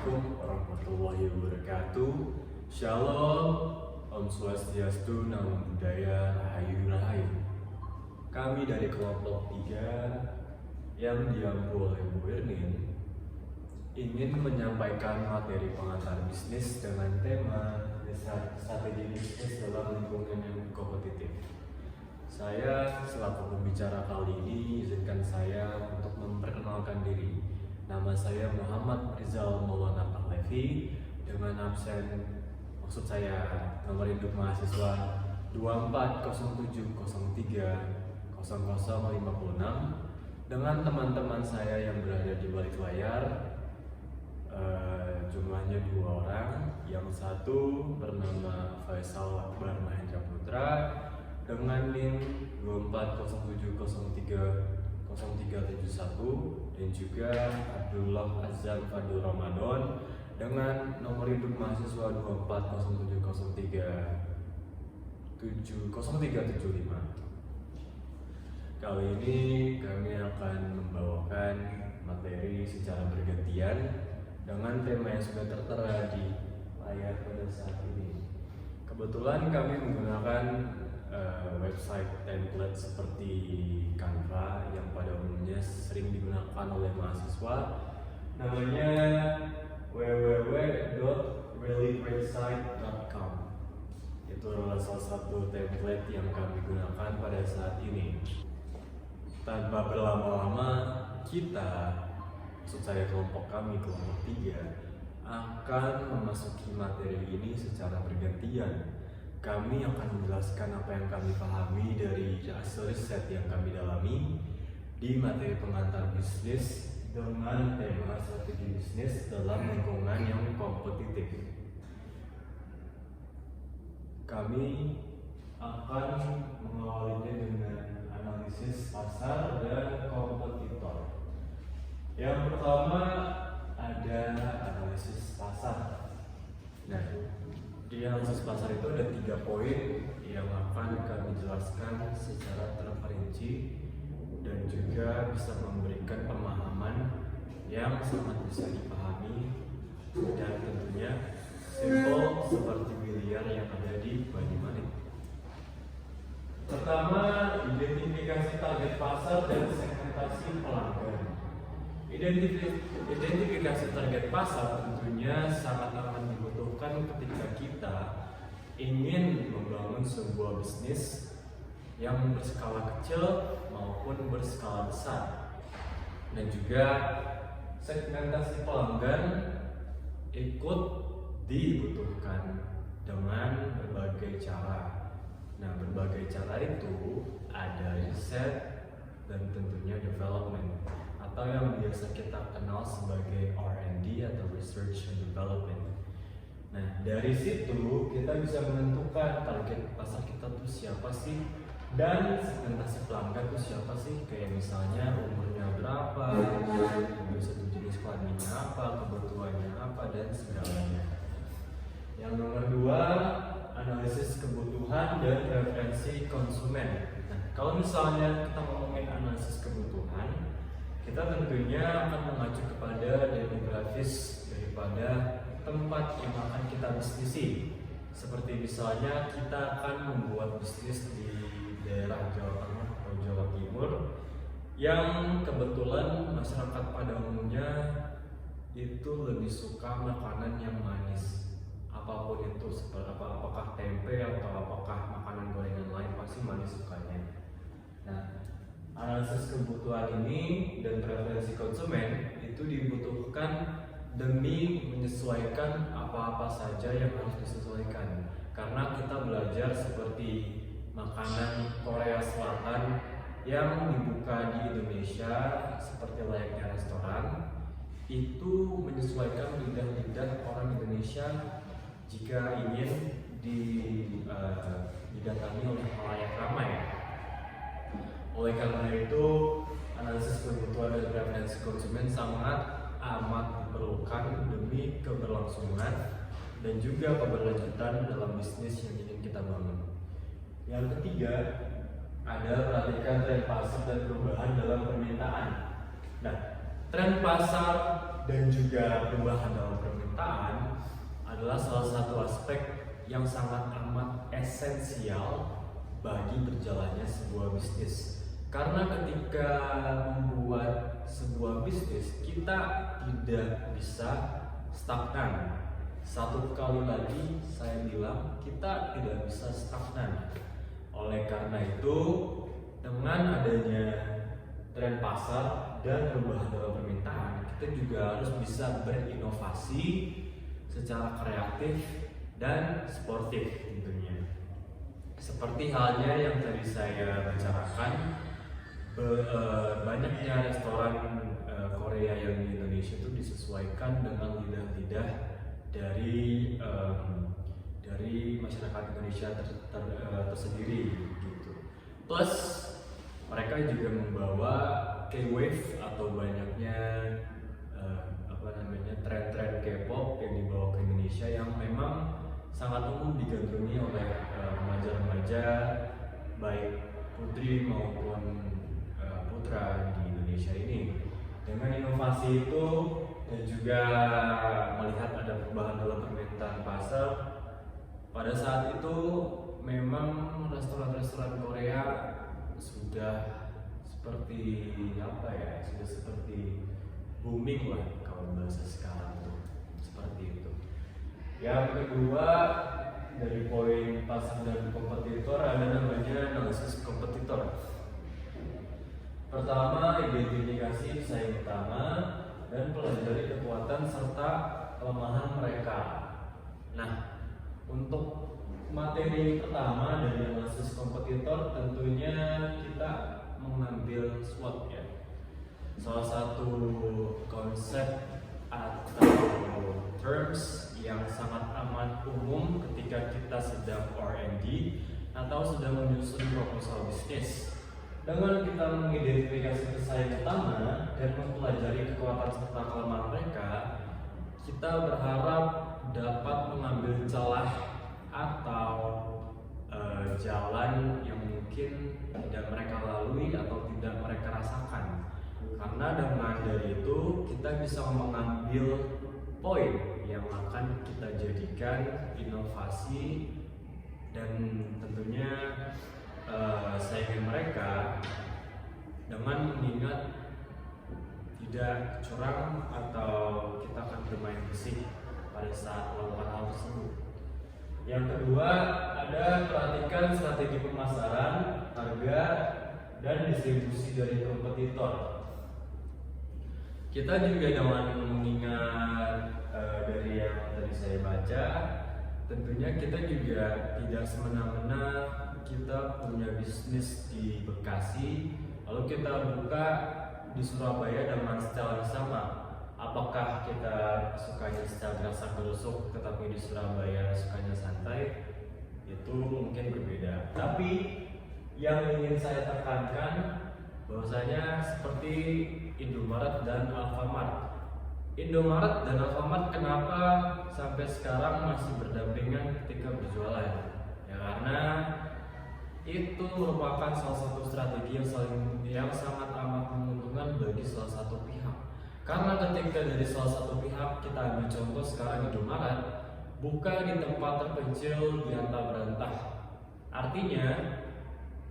Assalamualaikum warahmatullahi wabarakatuh. Shalom, Om Swastiastu, Namo Buddhaya, Rahayu Rahayu. Kami dari kelompok 3 yang diampu oleh Bu Ernin ingin menyampaikan materi pengantar bisnis dengan tema strategi bisnis dalam lingkungan yang kompetitif. Saya selaku pembicara kali ini, izinkan saya untuk memperkenalkan diri. Nama saya Muhammad Rizal Maulana Pahlevi dengan absen, maksud saya nomor induk mahasiswa 2407030056 dengan teman-teman saya yang berada di balik layar. Jumlahnya 2 orang, yang satu bernama Faisal Akbar Mahendra Putra dengan NIM 2407030371 dan juga Abdullah Azam Fadil Ramadan dengan nomor induk mahasiswa 24070375. Kali ini kami akan membawakan materi secara bergantian dengan tema yang sudah tertera di layar pada saat ini. Kebetulan kami menggunakan website template seperti Canva yang pada umumnya sering digunakan oleh mahasiswa, namanya www.reallygratsite.com. Itu adalah salah satu template yang kami gunakan pada saat ini. Tanpa berlama-lama, kita, maksud saya kelompok kami, kelompok 3, akan memasuki materi ini secara bergantian. Kami akan menjelaskan apa yang kami pahami dari hasil riset yang kami dalami di materi pengantar bisnis dengan tema strategi bisnis dalam lingkungan yang kompetitif. Kami akan mengawalinya dengan analisis pasar dan kompetitor. Yang pertama ada analisis pasar. Nah, di analisis pasar itu ada 3 poin yang akan kami jelaskan secara terperinci dan juga bisa memberikan pemahaman yang sangat bisa dipahami dan tentunya simpel seperti biliar yang ada di Banyumanik. Pertama, identifikasi target pasar dan segmentasi pelanggan. Identifikasi target pasar tentunya sangat amat dibutuhkan ketika kita ingin membangun sebuah bisnis yang berskala kecil maupun berskala besar. Dan juga segmentasi pelanggan ikut dibutuhkan dengan berbagai cara. Nah, berbagai cara itu ada riset dan tentunya development, atau yang biasa kita kenal sebagai R&D atau Research and Development. Nah, dari situ kita bisa menentukan target pasar kita tuh siapa sih, dan segmentasi pelanggan tuh siapa sih, kayak misalnya umurnya berapa, satu jenis kelaminnya apa, kebutuhannya apa, dan segalanya. Yang nomor 2, analisis kebutuhan dan preferensi konsumen. Nah, kalau misalnya kita ngomongin analisis kebutuhan, kita tentunya akan mengacu kepada demografis daripada tempat yang akan kita bisnisi. Seperti misalnya kita akan membuat bisnis di daerah Jawa Tengah atau Jawa Timur yang kebetulan masyarakat pada umumnya itu lebih suka makanan yang manis. Apapun itu, seperti apakah tempe atau apakah makanan gorengan lain, pasti manis sukanya. Nah, analisis kebutuhan ini dan preferensi konsumen itu dibutuhkan demi menyesuaikan apa-apa saja yang harus disesuaikan. Karena kita belajar seperti makanan Korea Selatan yang dibuka di Indonesia seperti layaknya restoran, itu menyesuaikan lidah-lidah orang Indonesia jika ingin didatangi oleh halayak ramai. Oleh karena itu, analisis kebutuhan dan preferensi konsumen sangat amat diperlukan demi keberlangsungan dan juga keberlanjutan dalam bisnis yang ingin kita bangun. Yang ketiga, ada perhatikan tren pasar dan perubahan dalam permintaan. Nah, tren pasar dan juga perubahan dalam permintaan adalah salah satu aspek yang sangat amat esensial bagi berjalannya sebuah bisnis. Karena ketika membuat sebuah bisnis, kita tidak bisa stagnan. Satu kali lagi saya bilang, kita tidak bisa stagnan. Oleh karena itu, dengan adanya tren pasar dan perubahan dalam permintaan, kita juga harus bisa berinovasi secara kreatif dan sportif tentunya. Seperti halnya yang tadi saya bicarakan, banyaknya restoran Korea yang di Indonesia itu disesuaikan dengan lidah-lidah dari masyarakat Indonesia tersendiri gitu. Plus mereka juga membawa K-wave atau banyaknya tren-tren K-pop yang dibawa ke Indonesia yang memang sangat umum digandrungi oleh remaja-remaja baik putri maupun putra di Indonesia ini. Dengan inovasi itu dan juga melihat ada perubahan dalam permintaan pasar, pada saat itu memang restoran-restoran Korea sudah seperti sudah seperti booming lah kalau bahasa sekarang tuh, seperti itu. Yang kedua, dari poin pasar dan kompetitor ada namanya analisis kompetitor. Pertama, identifikasi pesaing utama dan pelajari kekuatan serta kelemahan mereka. Nah, untuk materi pertama dari analisis kompetitor tentunya kita mengambil SWOT ya. Salah satu konsep atau terms yang sangat amat umum ketika kita sedang R&D atau sedang menyusun proposal bisnis. Dengan kita mengidentifikasi pesaing utama dan mempelajari kekuatan serta kelemahan mereka, kita berharap dapat mengambil celah atau jalan yang mungkin tidak mereka lalui atau tidak mereka rasakan. Karena dengan dari itu kita bisa mengambil poin yang akan kita jadikan inovasi dan tentunya saingan mereka dengan mengingat tidak curang atau kita akan bermain bersih pada saat melakukan hal tersebut. Yang kedua, ada perhatikan strategi pemasaran, harga, dan distribusi dari kompetitor. Kita juga dengan mengingat dari yang tadi saya baca, tentunya kita juga tidak semena-mena kita punya bisnis di Bekasi lalu kita buka di Surabaya dengan style yang sama. Apakah kita sukanya style gerasak gerusuk tetapi di Surabaya sukanya santai? Itu mungkin berbeda. Tapi yang ingin saya tekankan bahwasanya seperti Indomaret dan Alfamart. Indomaret dan Alfamart kenapa sampai sekarang masih berdampingan ketika berjualan? Ya karena itu merupakan salah satu strategi yang sangat amat menguntungkan bagi salah satu pihak. Karena ketika dari salah satu pihak, kita ambil contoh sekarang Indomaret, buka di tempat terpencil di antah berantah. Artinya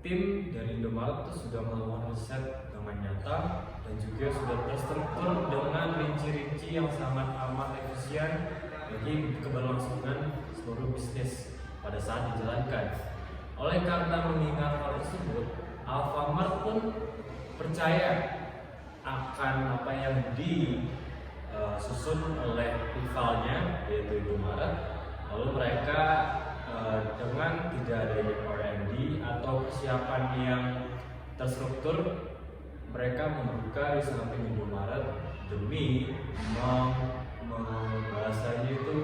tim dari Indomaret itu sudah melakukan riset dengan nyata dan juga sudah terstruktur dengan rinci-rinci yang sangat amat efisien bagi keberlangsungan seluruh bisnis pada saat dijalankan. Oleh karena mengingat hal tersebut, Alfamart pun percaya akan apa yang disusun oleh rivalnya yaitu Indomaret. Lalu mereka dengan tidak adanya R&D atau persiapan yang terstruktur, mereka membuka di samping Indomaret demi bahasanya itu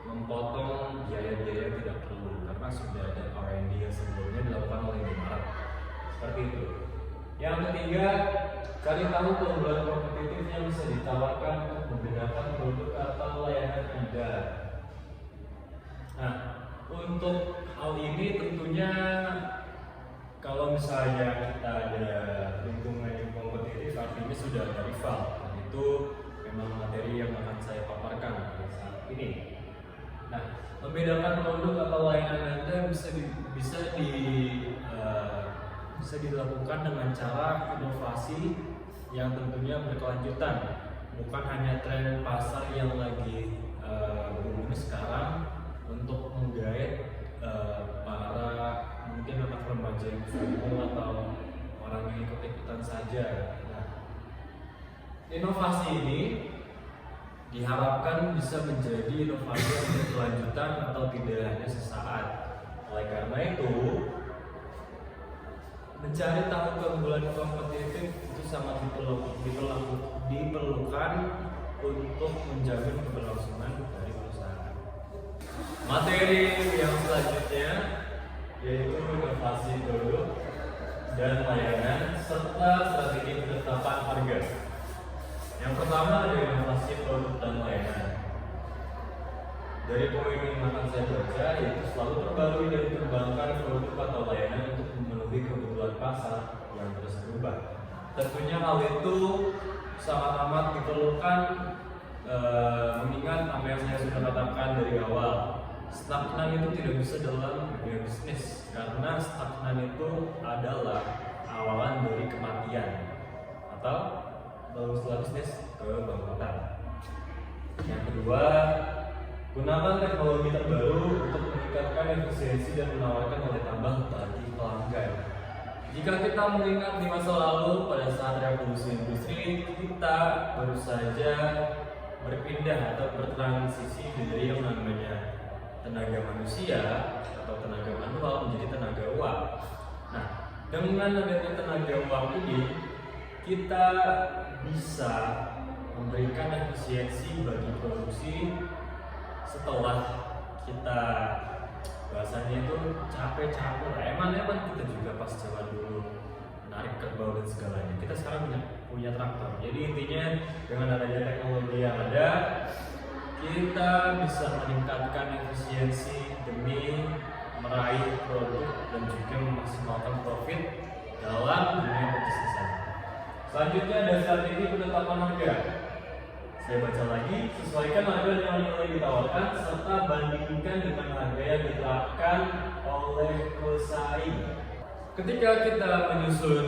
memotong biaya-biaya tidak perlu karena sudah ada R&D yang sebelumnya dilakukan oleh Indomaret. Seperti itu. Yang ketiga, cari tahu keunggulan kompetitif yang bisa ditawarkan untuk membedakan produk atau layanan Anda. Nah, untuk hal ini tentunya kalau misalnya kita ada lingkungan yang kompetitif, artinya sudah ada rival. Dan itu memang materi yang akan saya paparkan pada saat ini. Nah, membedakan produk atau layanan Anda bisa dilakukan dengan cara inovasi yang tentunya berkelanjutan, bukan hanya tren pasar yang lagi booming sekarang untuk menggait para mungkin anak remaja yang FOMO atau orang yang ikut-ikutan saja. Nah, inovasi ini diharapkan bisa menjadi inovasi yang berkelanjutan atau tidak hanya sesaat. Oleh karena itu, mencari tahun keunggulan kompetitif itu sangat diperlukan untuk menjamin keberlangsungan dari perusahaan. Materi yang selanjutnya yaitu inovasi produk dan layanan serta strategi penetapan harga. Yang pertama ada inovasi produk dan layanan. Dari poin yang akan saya baca yaitu selalu perbarui dan kembangkan produk atau layanan untuk memenuhi kebutuhan pasar yang terus berubah. Tentunya hal itu sangat amat diperlukan mengingat apa yang saya sudah katakan dari awal. Stagnan itu tidak bisa dalam dunia bisnis karena stagnan itu adalah awalan dari kematian atau dalam istilah bisnis kebangkrutan. Yang kedua, gunakan teknologi terbaru untuk meningkatkan efisiensi dan menawarkan nilai tambah bagi pelanggan. Jika kita mengingat di masa lalu pada saat revolusi industri, kita baru saja berpindah atau bertransisi dari yang namanya tenaga manusia atau tenaga manual menjadi tenaga uang. Nah, dengan adanya tenaga uang ini, kita bisa memberikan efisiensi bagi produksi setelah kita bahasanya itu capek-capek. Emang kita juga pas zaman dulu menarik kerbau dan segalanya. Kita sekarang punya traktor. Jadi intinya dengan adanya teknologi yang ada, kita bisa meningkatkan efisiensi demi meraih produk dan juga memaksimalkan profit dalam dunia bisnis. Selanjutnya ada strategi penetapan harga. Saya baca lagi, sesuaikan harga dengan nilai ditawarkan serta bandingkan dengan harga yang diterapkan oleh pesaing. Ketika kita menyusun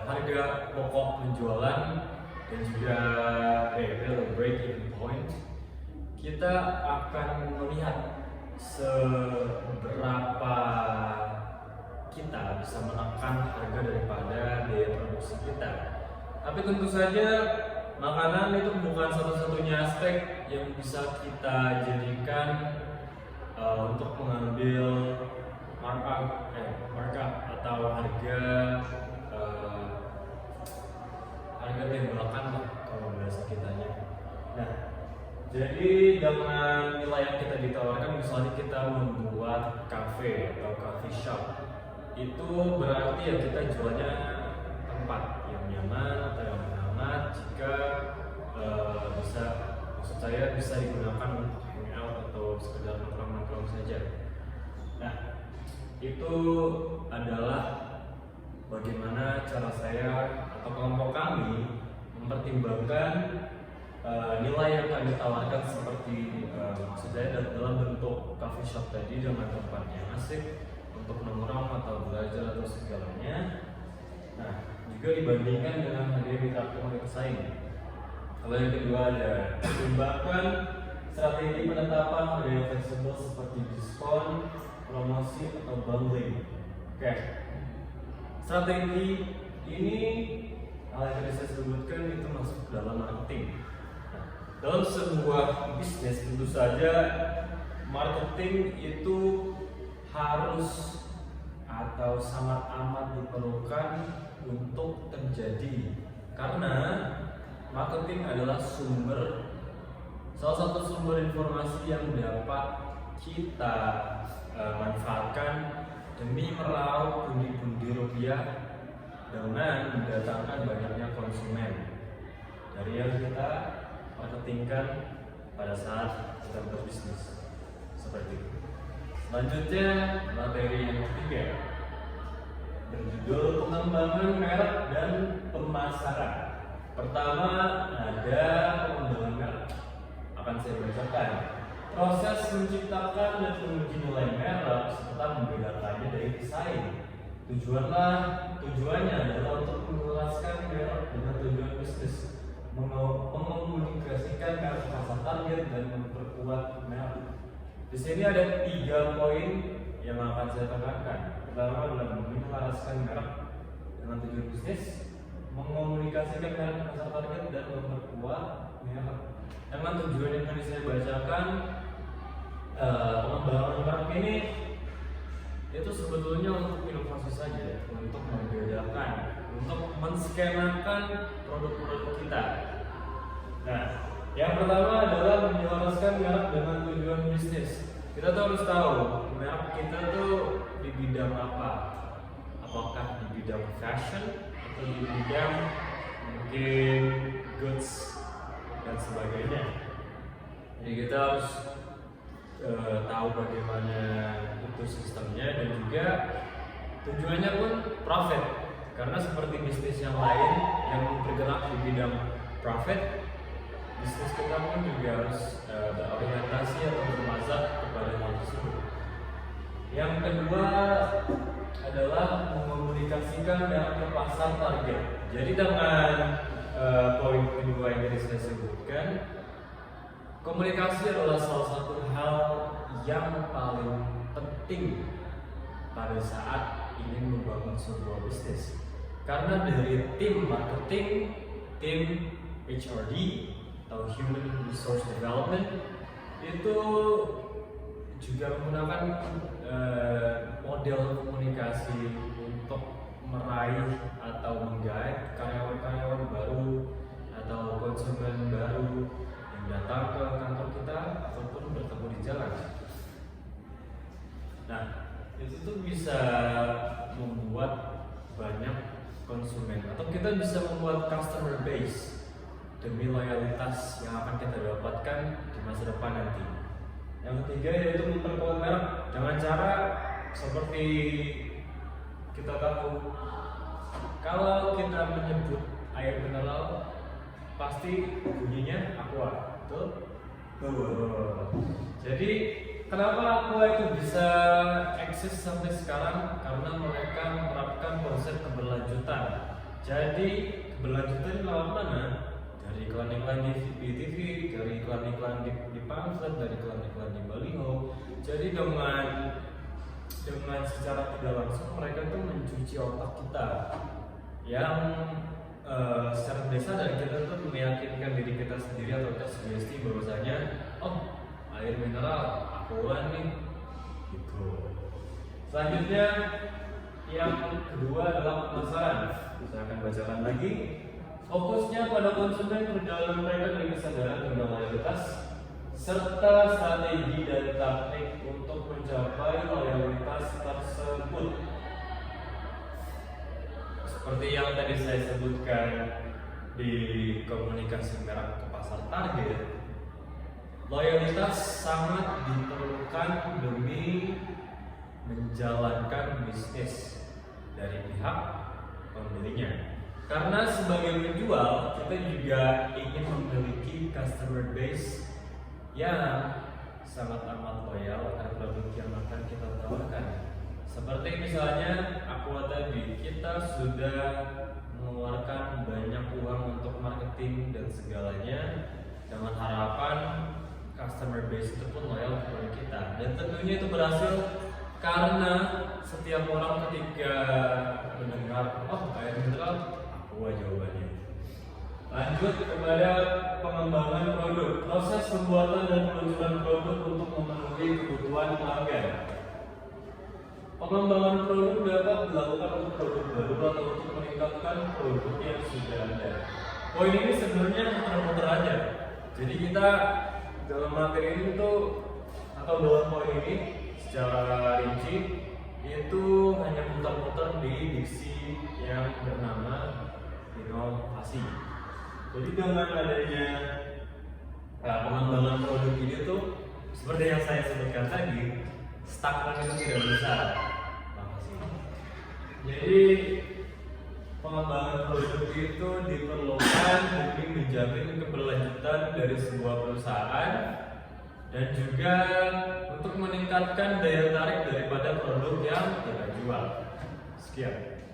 harga pokok penjualan dan juga break-even point, kita akan melihat seberapa kita bisa menekan harga daripada biaya produksi kita. Tapi tentu saja makanan itu bukan satu-satunya aspek yang bisa kita jadikan untuk mengambil markup atau harga tembakan kalau bahasa kitanya. Nah, jadi dengan nilai yang kita ditawarkan, misalnya kita membuat cafe atau coffee shop, itu berarti ya kita jualnya tempat yang nyaman atau yang hangat jika maksud saya bisa digunakan untuk hangout atau sekedar nongkrong-nongkrong saja. Nah, itu adalah bagaimana cara saya atau kelompok kami mempertimbangkan nilai yang kami tawarkan seperti maksud saya dalam bentuk coffee shop tadi dengan tempat yang asik untuk nongkrong atau belajar atau segalanya. Nah, juga dibandingkan dengan harga yang diterapkan oleh pesaing. Kalau yang kedua ada pertimbangkan strategi penetapan harga yang fleksibel seperti diskon, promosi atau bundling. Oke. Strategi ini hal yang tadi saya sebutkan itu masuk ke dalam marketing. Dalam sebuah bisnis tentu saja marketing itu harus atau sangat amat diperlukan untuk terjadi, karena marketing adalah salah satu sumber informasi yang dapat kita manfaatkan demi meraup pundi-pundi rupiah dengan mendatangkan banyaknya konsumen dari yang kita marketingkan pada saat kita berbisnis seperti itu. Selanjutnya materi yang ketiga berjudul pengembangan merek dan pemasaran. Pertama ada pengembangan merek. Akan saya bacakan. Proses menciptakan dan menguji nilai merek serta membedakannya dari pesaing. Tujuannya adalah untuk menjelaskan merek dengan tujuan bisnis, mengomunikasikan merek ke pasar target dan memperkuat merek. Di sini ada 3 poin yang akan saya tekankan. Pertama adalah menyelaraskan merek dengan tujuan bisnis, mengomunikasikan merek ke pasar target dan memperkuat merek. Dengan tujuan yang tadi saya bacakan, pengembangan merek ini itu sebetulnya untuk inovasi saja, untuk membedakan, untuk menskenakan produk-produk kita. Nah, yang pertama adalah menyelaraskan merek dengan tujuan bisnis. Kita tuh harus tahu merek kita tuh di bidang apa. Apakah di bidang fashion atau di bidang mungkin goods dan sebagainya. Jadi kita harus tahu bagaimana itu sistemnya dan juga tujuannya pun profit. Karena seperti bisnis yang lain yang bergerak di bidang profit, bisnis kita pun juga harus berorientasi atau bermazhab kepada hal tersebut. Yang kedua adalah mengomunikasikan merek ke pasar target. Jadi dengan poin kedua yang tadi saya sebutkan, komunikasi adalah salah satu hal yang paling penting pada saat ingin membangun sebuah bisnis. Karena dari tim marketing, tim HRD atau Human Resource Development itu juga menggunakan model komunikasi untuk meraih atau menggait karyawan-karyawan baru atau konsumen baru yang datang ke kantor kita ataupun bertemu di jalan. Nah, itu tuh bisa membuat banyak konsumen atau kita bisa membuat customer base demi loyalitas yang akan kita dapatkan di masa depan nanti. Yang ketiga yaitu memperkuat merek dengan cara seperti kita tahu kalau kita menyebut air mineral pasti bunyinya Aqua, betul? Jadi kenapa Aqua itu bisa eksis sampai sekarang? Karena mereka menerapkan konsep keberlanjutan. Jadi keberlanjutan lewat mana? Dari iklan-iklan di TV, dari iklan-iklan di pamflet, dari iklan-iklan di baliho. Jadi dengan secara tidak langsung mereka tuh mencuci otak kita yang secara dasar dari kita tuh meyakinkan diri kita sendiri atau kita sugesti bahwasanya air mineral Aqua nih gitu. Selanjutnya yang kedua adalah pemasaran. Saya akan bacakan lagi. Fokusnya pada konsumen, perjalanan mereka dari kesadaran tentang loyalitas serta strategi dan taktik untuk mencapai loyalitas tersebut. Seperti yang tadi saya sebutkan di komunikasi merek ke pasar target, loyalitas sangat diperlukan demi menjalankan bisnis dari pihak pembelinya. Karena sebagai penjual, kita juga ingin memiliki customer base yang sangat amat loyal akan produk yang akan kita tawarkan. Seperti misalnya Aqua tadi, kita sudah mengeluarkan banyak uang untuk marketing dan segalanya dengan harapan customer base itu pun loyal kepada kita. Dan tentunya itu berhasil karena setiap orang ketika mendengar air mineral Aqua jawabannya. Lanjut kepada pengembangan produk. Proses pembuatan dan peluncuran produk untuk memenuhi kebutuhan pelanggan. Pengembangan produk dapat dilakukan untuk produk baru atau untuk meningkatkan produk yang sudah ada. Poin ini sebenarnya muter-muter aja. Jadi kita dalam materi ini tuh atau dalam poin ini secara rinci itu hanya muter-muter di diksi yang bernama inovasi. Jadi dengan adanya pengembangan produk ini tuh seperti yang saya sebutkan tadi, stagnan itu tidak bisa. Jadi Pengembangan produk itu diperlukan demi menjamin keberlanjutan dari sebuah perusahaan dan juga untuk meningkatkan daya tarik daripada produk yang kita jual. Sekian.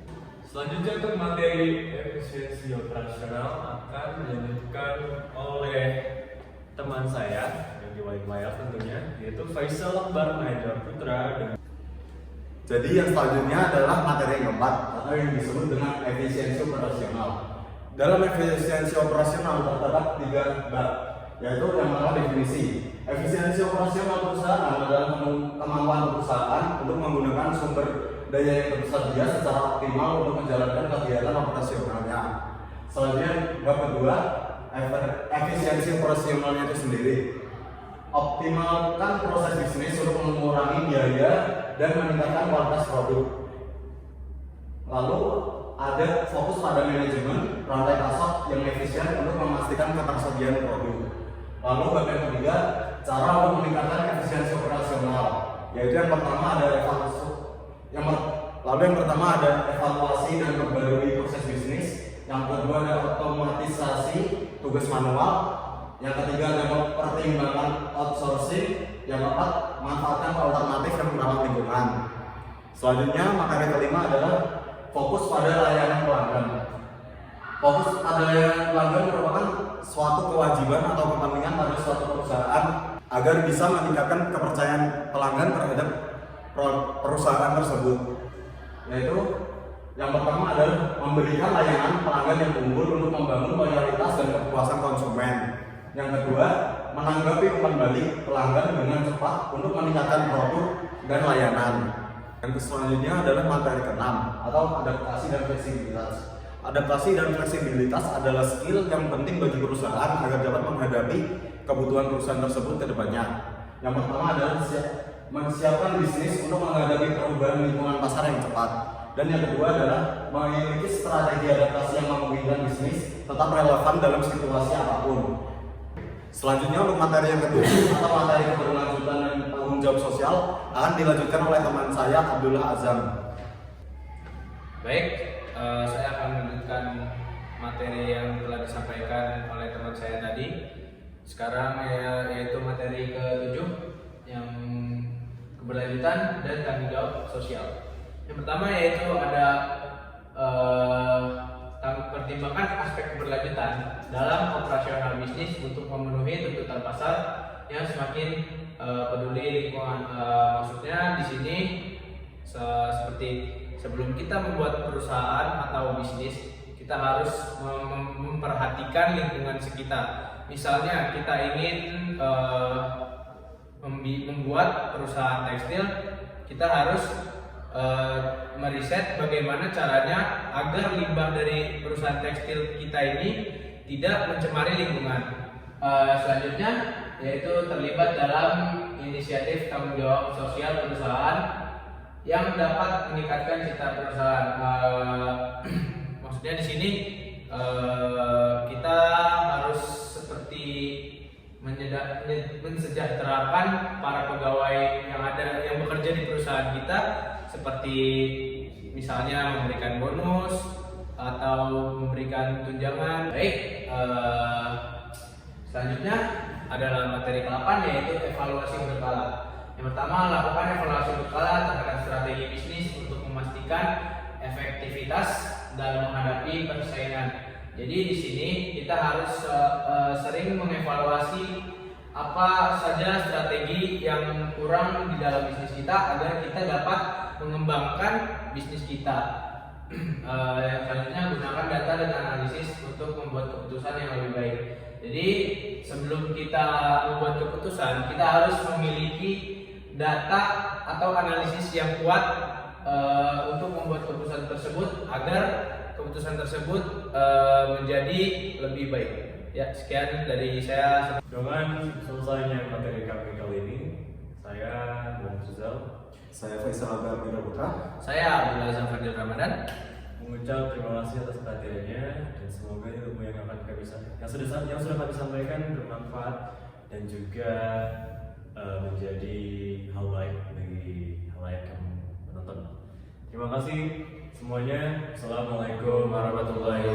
Selanjutnya untuk materi efisiensi operasional akan dilanjutkan oleh teman saya yang di layar tentunya, yaitu Faisal Akbar Mahendra Putra. Jadi yang selanjutnya adalah materi yang keempat atau yang disebut dengan efisiensi operasional. Dalam efisiensi operasional terdapat 3 bab, yaitu yang pertama definisi. Efisiensi operasional perusahaan adalah kemampuan perusahaan untuk menggunakan sumber daya yang tersedia secara optimal untuk menjalankan kegiatan operasionalnya. Selanjutnya bab kedua, efisiensi operasionalnya itu sendiri. Optimalkan proses bisnis untuk mengurangi biaya dan meningkatkan kualitas produk. Lalu ada fokus pada manajemen rantai pasok yang efisien untuk memastikan ketersediaan produk. Lalu bab yang ketiga, cara untuk meningkatkan efisiensi operasional, yaitu yang pertama ada evaluasi dan memperbarui proses bisnis. Yang kedua ada otomatisasi tugas manual. Yang ketiga ada pertimbangan outsourcing. Yang keempat, manfaatkan alternatif yang ramah lingkungan. Selanjutnya materi kelima adalah fokus pada layanan pelanggan. Fokus pada layanan pelanggan merupakan suatu kewajiban atau kepentingan pada suatu perusahaan agar bisa meningkatkan kepercayaan pelanggan terhadap perusahaan tersebut. Yaitu yang pertama adalah memberikan layanan pelanggan yang unggul untuk membangun loyalitas dan kepuasan konsumen. Yang kedua, menanggapi umpan balik pelanggan dengan cepat untuk meningkatkan produk dan layanan. Yang selanjutnya adalah materi ke-6 atau adaptasi dan fleksibilitas. Adaptasi dan fleksibilitas adalah skill yang penting bagi perusahaan agar dapat menghadapi kebutuhan perusahaan tersebut ke depannya. Yang pertama adalah menyiapkan bisnis untuk menghadapi perubahan lingkungan pasar yang cepat. Dan yang kedua adalah memiliki strategi adaptasi yang memungkinkan bisnis tetap relevan dalam situasi apapun. Selanjutnya untuk materi yang kedua atau materi keberlanjutan dan tanggung jawab sosial akan dilanjutkan oleh teman saya Abdullah Azam. Baik, saya akan melanjutkan materi yang telah disampaikan oleh teman saya tadi. Sekarang yaitu materi ke-7 yang keberlanjutan dan tanggung jawab sosial. Yang pertama yaitu ada pertimbangan aspek keberlanjutan dalam operasional bisnis untuk memenuhi tuntutan pasar yang semakin peduli lingkungan. Maksudnya di sini seperti sebelum kita membuat perusahaan atau bisnis, kita harus memperhatikan lingkungan sekitar. Misalnya kita ingin membuat perusahaan tekstil, kita harus meriset bagaimana caranya agar limbah dari perusahaan tekstil kita ini tidak mencemari lingkungan. Selanjutnya yaitu terlibat dalam inisiatif tanggung jawab sosial perusahaan yang dapat meningkatkan citra perusahaan. Maksudnya di sini kita harus seperti mensejahterakan para pegawai yang bekerja di perusahaan kita, seperti misalnya memberikan bonus atau memberikan tunjangan. Baik, selanjutnya adalah materi ke-8 yaitu evaluasi berkala. Yang pertama, lakukan evaluasi berkala terhadap strategi bisnis untuk memastikan efektivitas dalam menghadapi persaingan. Jadi di sini kita harus sering mengevaluasi apa saja strategi yang kurang di dalam bisnis kita agar kita dapat mengembangkan bisnis kita. Yang selanjutnya, gunakan data dan analisis untuk membuat keputusan yang lebih baik. Jadi sebelum kita membuat keputusan, kita harus memiliki data atau analisis yang kuat untuk membuat keputusan tersebut agar keputusan tersebut menjadi lebih baik. Ya, sekian dari saya. Dengan selesainya materi kami kali ini, saya Bung Rizal, Saya Faisal Akbar Mahendra Putra. Saya Abdullah Zafardil Ramadan mengucap terima kasih atas perhatiannya dan semoga ilmu yang sudah kami sampaikan bermanfaat dan juga menjadi hal baik bagi halayak yang menonton. Terima kasih. Semuanya, assalamualaikum warahmatullahi